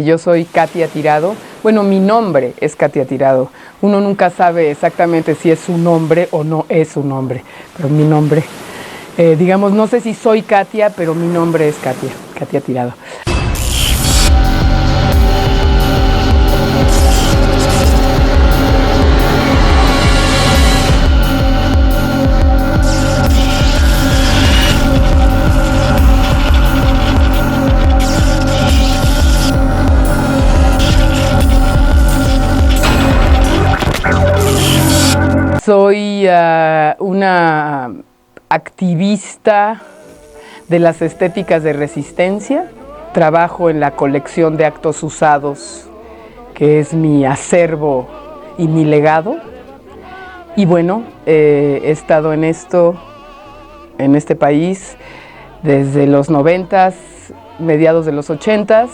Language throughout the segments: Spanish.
Yo soy Katia Tirado. Bueno, mi nombre es Katia Tirado. Uno nunca sabe exactamente si es su nombre o no es su nombre, pero mi nombre, digamos, no sé si soy Katia, pero mi nombre es Katia Tirado. Soy una activista de las estéticas de resistencia. Trabajo en la colección de actos usados, que es mi acervo y mi legado. Y bueno, he estado en este país, desde los 90s, mediados de los 80s.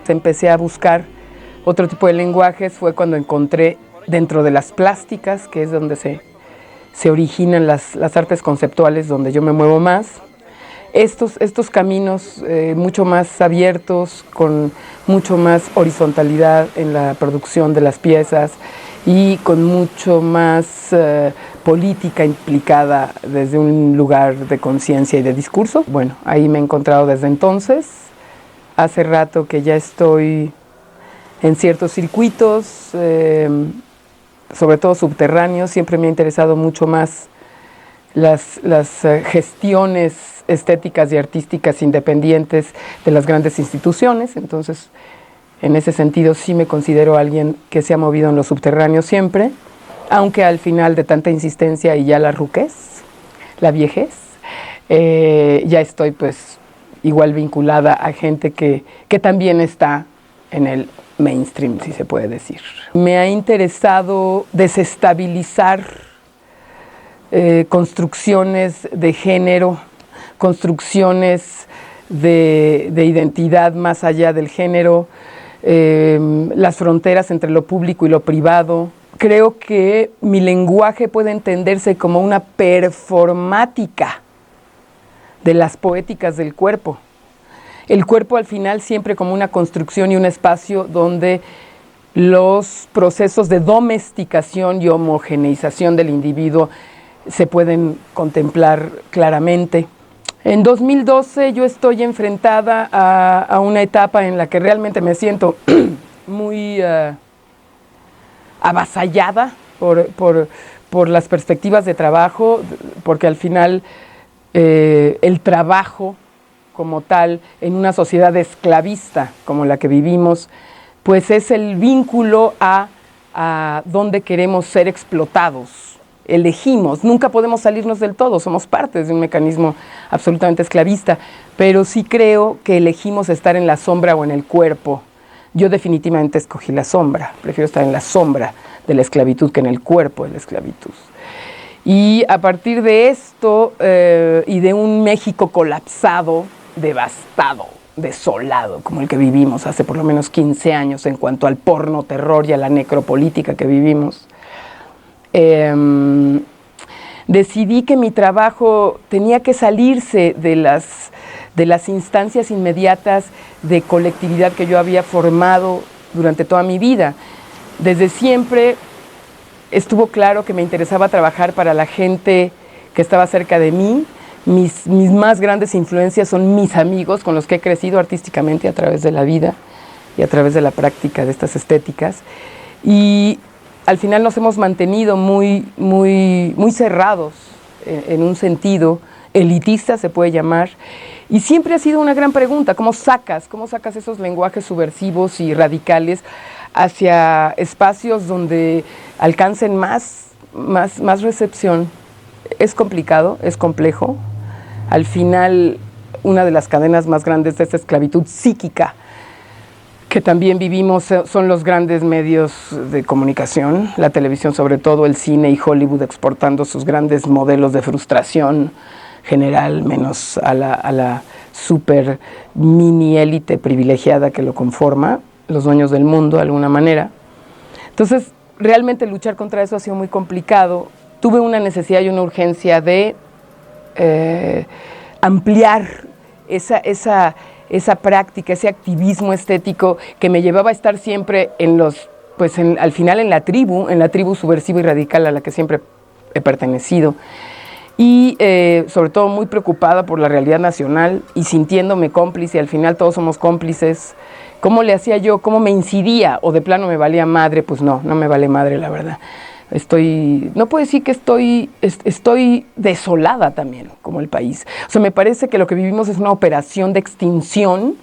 Empecé a buscar otro tipo de lenguajes, fue cuando encontré dentro de las plásticas, que es donde se originan las artes conceptuales, donde yo me muevo más, estos caminos mucho más abiertos, con mucho más horizontalidad en la producción de las piezas y con mucho más política implicada desde un lugar de conciencia y de discurso. Bueno, ahí me he encontrado desde entonces. Hace rato que ya estoy en ciertos circuitos, sobre todo subterráneos. Siempre me ha interesado mucho más las gestiones estéticas y artísticas independientes de las grandes instituciones. Entonces, en ese sentido sí me considero alguien que se ha movido en los subterráneos siempre, aunque al final de tanta insistencia y ya la ruquez, la viejez, ya estoy pues igual vinculada a gente que también está en el mainstream, si se puede decir. Me ha interesado desestabilizar construcciones de género, construcciones de identidad más allá del género, las fronteras entre lo público y lo privado. Creo que mi lenguaje puede entenderse como una performática de las poéticas del cuerpo. El cuerpo al final siempre como una construcción y un espacio donde los procesos de domesticación y homogeneización del individuo se pueden contemplar claramente. En 2012 yo estoy enfrentada a una etapa en la que realmente me siento muy avasallada por las perspectivas de trabajo, porque al final el trabajo como tal, en una sociedad esclavista como la que vivimos, pues es el vínculo a dónde queremos ser explotados. Elegimos, nunca podemos salirnos del todo, somos parte de un mecanismo absolutamente esclavista, pero sí creo que elegimos estar en la sombra o en el cuerpo. Yo definitivamente escogí la sombra, prefiero estar en la sombra de la esclavitud que en el cuerpo de la esclavitud. Y a partir de esto y de un México colapsado, devastado, desolado, como el que vivimos hace por lo menos 15 años en cuanto al porno terror y a la necropolítica que vivimos, decidí que mi trabajo tenía que salirse de las instancias inmediatas de colectividad que yo había formado durante toda mi vida. Desde siempre estuvo claro que me interesaba trabajar para la gente que estaba cerca de mí. Mis más grandes influencias son mis amigos con los que he crecido artísticamente a través de la vida y a través de la práctica de estas estéticas. Y al final nos hemos mantenido muy cerrados en un sentido elitista, se puede llamar. Y siempre ha sido una gran pregunta, ¿cómo sacas esos lenguajes subversivos y radicales hacia espacios donde alcancen más recepción? Es complicado, es complejo. Al final, una de las cadenas más grandes de esta esclavitud psíquica que también vivimos son los grandes medios de comunicación, la televisión sobre todo, el cine y Hollywood exportando sus grandes modelos de frustración general, menos a la super mini élite privilegiada que lo conforma, los dueños del mundo de alguna manera. Entonces, realmente luchar contra eso ha sido muy complicado. Tuve una necesidad y una urgencia de ampliar esa esa práctica, ese activismo estético que me llevaba a estar siempre en los, pues al final en la tribu subversiva y radical a la que siempre he pertenecido. Y sobre todo muy preocupada por la realidad nacional y sintiéndome cómplice, al final todos somos cómplices. ¿Cómo le hacía yo? ¿Cómo me incidía? ¿O de plano me valía madre? Pues no me vale madre, la verdad. No puedo decir que estoy desolada también, como el país. O sea, me parece que lo que vivimos es una operación de extinción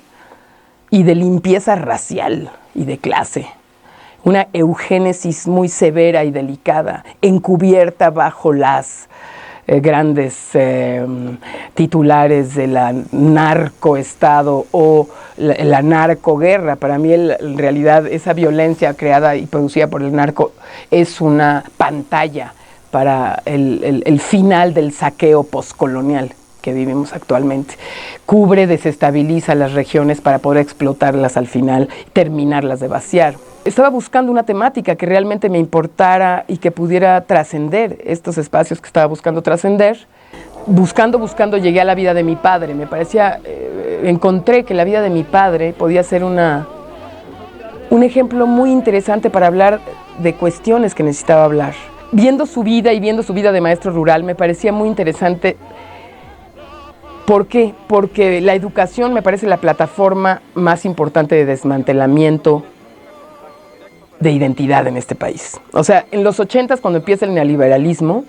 y de limpieza racial y de clase. Una eugénesis muy severa y delicada, encubierta bajo las grandes titulares de la narcoestado o la narcoguerra. Para mí, en realidad, esa violencia creada y producida por el narco es una pantalla para el final del saqueo postcolonial que vivimos actualmente. Cubre, desestabiliza las regiones para poder explotarlas al final, terminarlas de vaciar. Estaba buscando una temática que realmente me importara y que pudiera trascender estos espacios que estaba buscando trascender. Buscando, llegué a la vida de mi padre. Me parecía, encontré que la vida de mi padre podía ser un ejemplo muy interesante para hablar de cuestiones que necesitaba hablar. Viendo su vida y viendo su vida de maestro rural, me parecía muy interesante. ¿Por qué? Porque la educación me parece la plataforma más importante de desmantelamiento de identidad en este país. O sea, en los 80s, cuando empieza el neoliberalismo,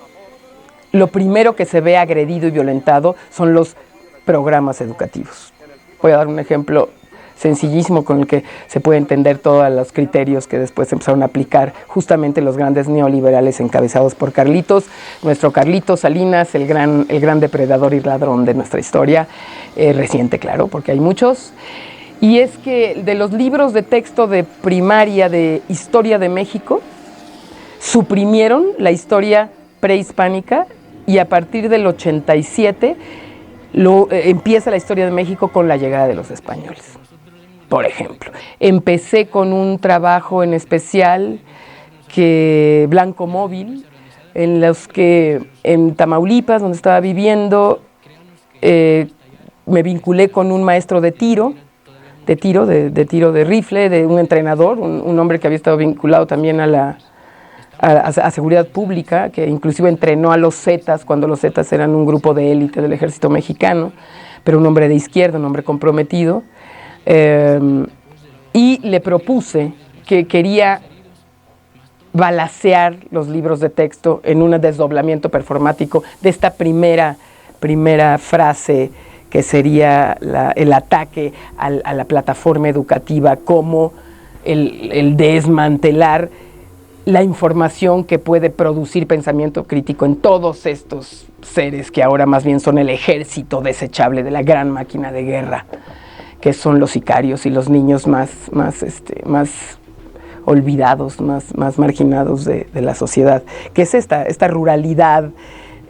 lo primero que se ve agredido y violentado son los programas educativos. Voy a dar un ejemplo sencillísimo con el que se puede entender todos los criterios que después empezaron a aplicar justamente los grandes neoliberales encabezados por Carlitos, nuestro Carlitos Salinas, el gran depredador y ladrón de nuestra historia, reciente, claro, porque hay muchos. Y es que de los libros de texto de primaria de Historia de México, suprimieron la historia prehispánica y a partir del 87 empieza la historia de México con la llegada de los españoles. Por ejemplo, empecé con un trabajo en especial Blanco Móvil, en los que en Tamaulipas, donde estaba viviendo, me vinculé con un maestro de tiro de rifle, de un entrenador, un hombre que había estado vinculado también a seguridad pública, que inclusive entrenó a los Zetas cuando los Zetas eran un grupo de élite del ejército mexicano, pero un hombre de izquierda, un hombre comprometido. Y le propuse que quería balacear los libros de texto en un desdoblamiento performático de esta primera frase que sería el ataque a la plataforma educativa como el desmantelar la información que puede producir pensamiento crítico en todos estos seres que ahora más bien son el ejército desechable de la gran máquina de guerra, que son los sicarios y los niños más olvidados, más marginados de la sociedad, que es esta ruralidad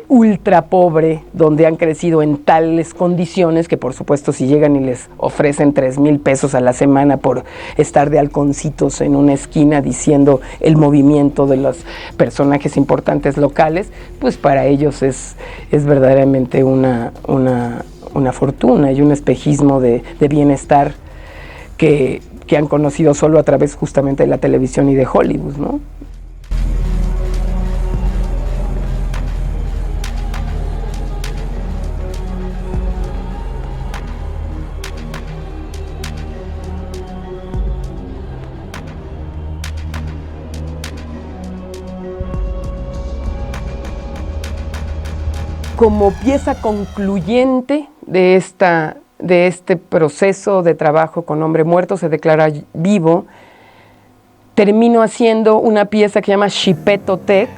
ultra pobre, donde han crecido en tales condiciones que por supuesto si llegan y les ofrecen 3,000 pesos a la semana por estar de halconcitos en una esquina diciendo el movimiento de los personajes importantes locales, pues para ellos es verdaderamente una fortuna y un espejismo de bienestar que han conocido solo a través justamente de la televisión y de Hollywood, ¿no? Como pieza concluyente de este proceso de trabajo con hombre muerto, se declara vivo, termino haciendo una pieza que se llama Xipetotec,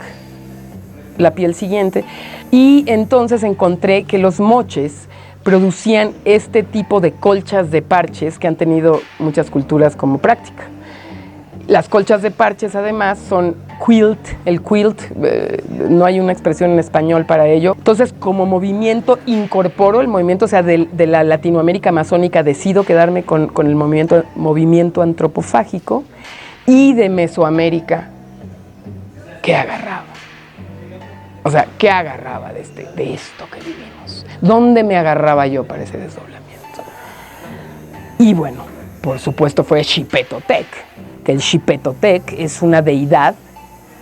la piel siguiente, y entonces encontré que los moches producían este tipo de colchas de parches que han tenido muchas culturas como práctica. Las colchas de parches además son quilt, el quilt, no hay una expresión en español para ello. Entonces, como movimiento incorporo el movimiento, o sea, de la Latinoamérica amazónica, decido quedarme con el movimiento antropofágico, y de Mesoamérica, ¿qué agarraba? O sea, ¿qué agarraba de esto que vivimos? ¿Dónde me agarraba yo para ese desdoblamiento? Y bueno, por supuesto fue Xipetotec, que el Xipetotec es una deidad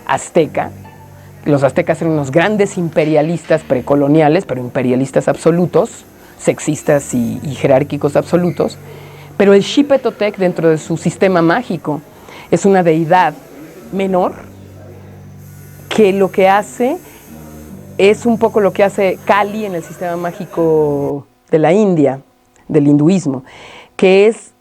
azteca. Los aztecas eran unos grandes imperialistas precoloniales, pero imperialistas absolutos, sexistas y jerárquicos absolutos. Pero el Xipetotec, dentro de su sistema mágico, es una deidad menor que lo que hace es un poco lo que hace Kali en el sistema mágico de la India, del hinduismo, que es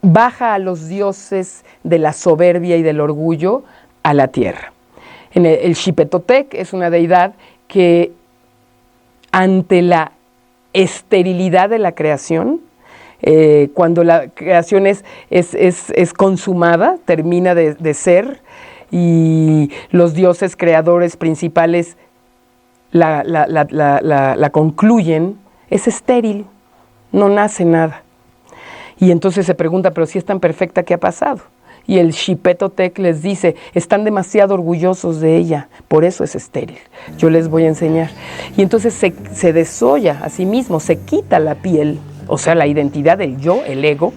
baja a los dioses de la soberbia y del orgullo a la tierra. El Xipetotec es una deidad que ante la esterilidad de la creación, cuando la creación es consumada, termina de ser, y los dioses creadores principales la concluyen, es estéril, no nace nada. Y entonces se pregunta, pero si es tan perfecta, ¿qué ha pasado? Y el Xipetotec les dice, están demasiado orgullosos de ella, por eso es estéril. Yo les voy a enseñar. Y entonces se desolla a sí mismo, se quita la piel, o sea, la identidad del yo, el ego,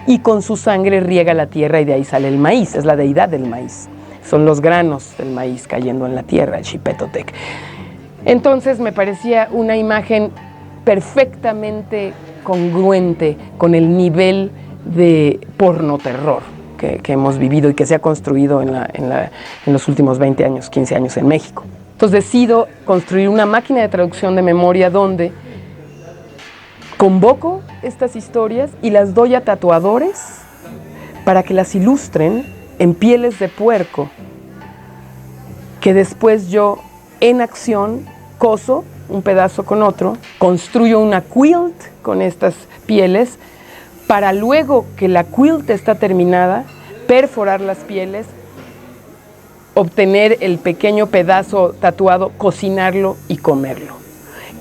y con su sangre riega la tierra y de ahí sale el maíz, es la deidad del maíz. Son los granos del maíz cayendo en la tierra, el Xipetotec. Entonces me parecía una imagen perfectamente congruente con el nivel de porno-terror que hemos vivido y que se ha construido en los últimos 20 años, 15 años en México. Entonces decido construir una máquina de traducción de memoria donde convoco estas historias y las doy a tatuadores para que las ilustren en pieles de puerco, que después yo en acción coso un pedazo con otro, construyo una quilt con estas pieles, para luego que la quilt está terminada, perforar las pieles, obtener el pequeño pedazo tatuado, cocinarlo y comerlo.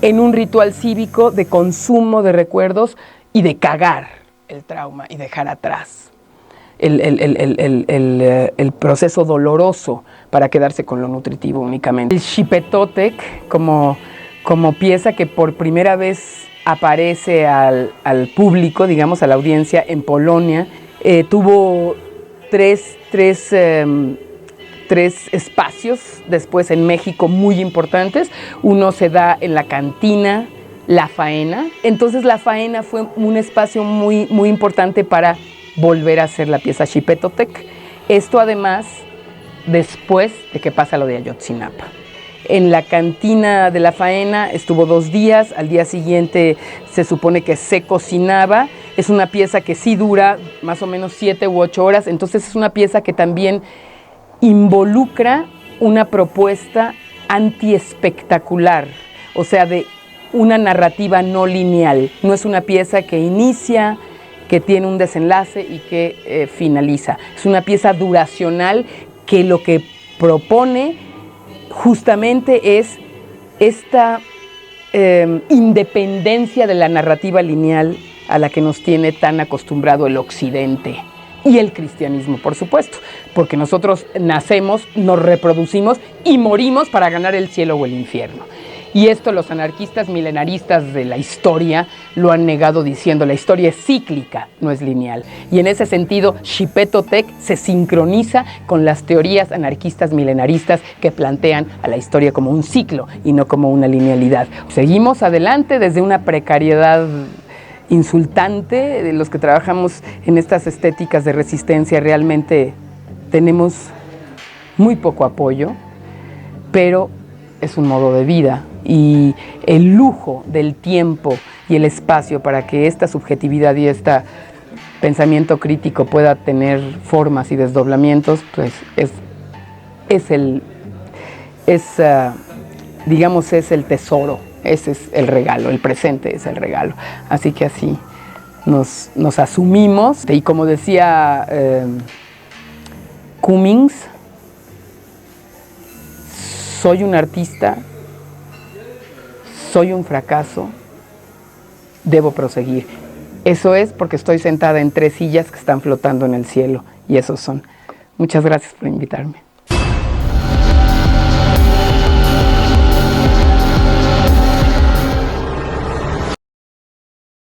En un ritual cívico de consumo de recuerdos y de cagar el trauma y dejar atrás el proceso doloroso para quedarse con lo nutritivo únicamente. El Xipetotec como pieza que por primera vez aparece al público, digamos, a la audiencia en Polonia, tuvo tres espacios después en México muy importantes. Uno se da en la cantina La Faena. Entonces La Faena fue un espacio muy, muy importante para volver a hacer la pieza Xipetotec. Esto además después de que pasa lo de Ayotzinapa. En la cantina de La Faena estuvo 2 días, al día siguiente se supone que se cocinaba. Es una pieza que sí dura más o menos 7 u 8 horas, entonces es una pieza que también involucra una propuesta antiespectacular, o sea, de una narrativa no lineal. No es una pieza que inicia, que tiene un desenlace y que finaliza. Es una pieza duracional que lo que propone justamente es esta independencia de la narrativa lineal a la que nos tiene tan acostumbrado el Occidente y el cristianismo, por supuesto, porque nosotros nacemos, nos reproducimos y morimos para ganar el cielo o el infierno. Y esto los anarquistas milenaristas de la historia lo han negado diciendo la historia es cíclica, no es lineal. Y en ese sentido, Xipetotec se sincroniza con las teorías anarquistas milenaristas que plantean a la historia como un ciclo y no como una linealidad. Seguimos adelante desde una precariedad insultante. De los que trabajamos en estas estéticas de resistencia realmente tenemos muy poco apoyo, pero es un modo de vida. Y el lujo del tiempo y el espacio para que esta subjetividad y este pensamiento crítico pueda tener formas y desdoblamientos, pues digamos, es el tesoro, ese es el regalo, el presente es el regalo. Así que así nos asumimos, y como decía Cummings, soy un artista, soy un fracaso, debo proseguir. Eso es porque estoy sentada en 3 sillas que están flotando en el cielo, y esos son. Muchas gracias por invitarme.